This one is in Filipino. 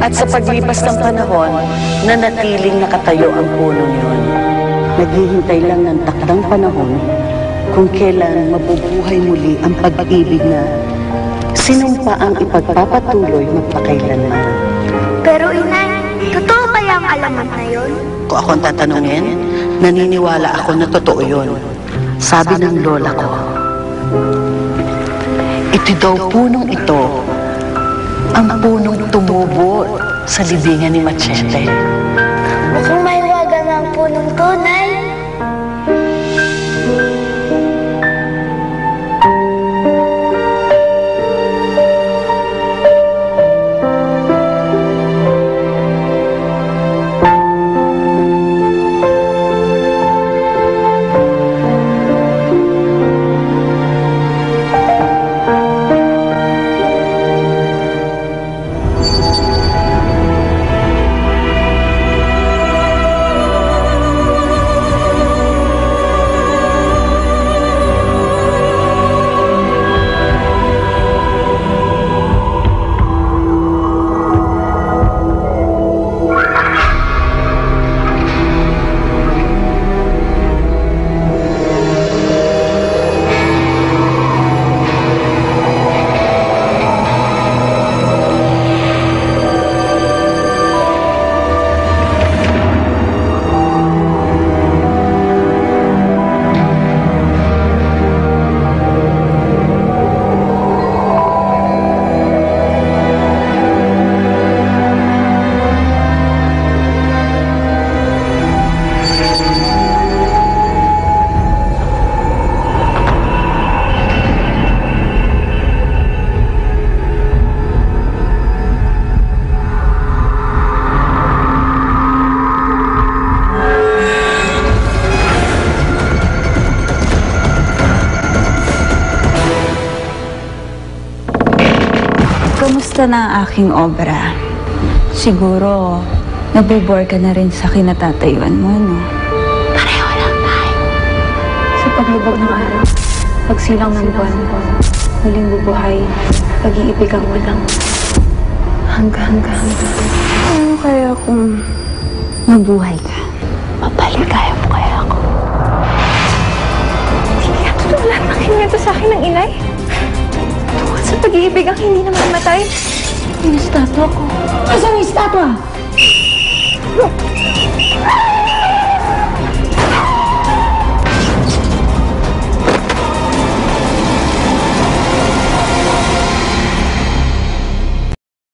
At sa paglipas ng panahon, nanatiling nakatayo ang punong yun. Naghihintay lang ng takdang panahon kung kailan mabubuhay muli ang pag-ibig na sinumpa ang ipagpapatuloy magpakailanman. Pero inay, totoo kaya ang alamat na yun? Kung akong tatanungin, naniniwala ako na totoo yun. Sabi ng lola ko, ito daw punong ito, ang punong tumubo sa libingan ni Machete. Mukhang mahiwaga na ang punong tunay. Kamusta na ang aking obra? Siguro, nabobore ka na rin sa kinatatayuan mo, no? Pareho lang tayo. Sa paglubog ng araw, pagsilang ng buwan, muling bubuhay, pag-iibig ang walang hanggang. Ano kaya kung mabuhay ka? Mapaligaya mo kaya ako? Hindi kaya totoo lahat ng kinwento sa akin ng inay? Tungkol sa pag-iibig ang hindi na mamatay? Yung estatwa ko. Asan yung estatwa?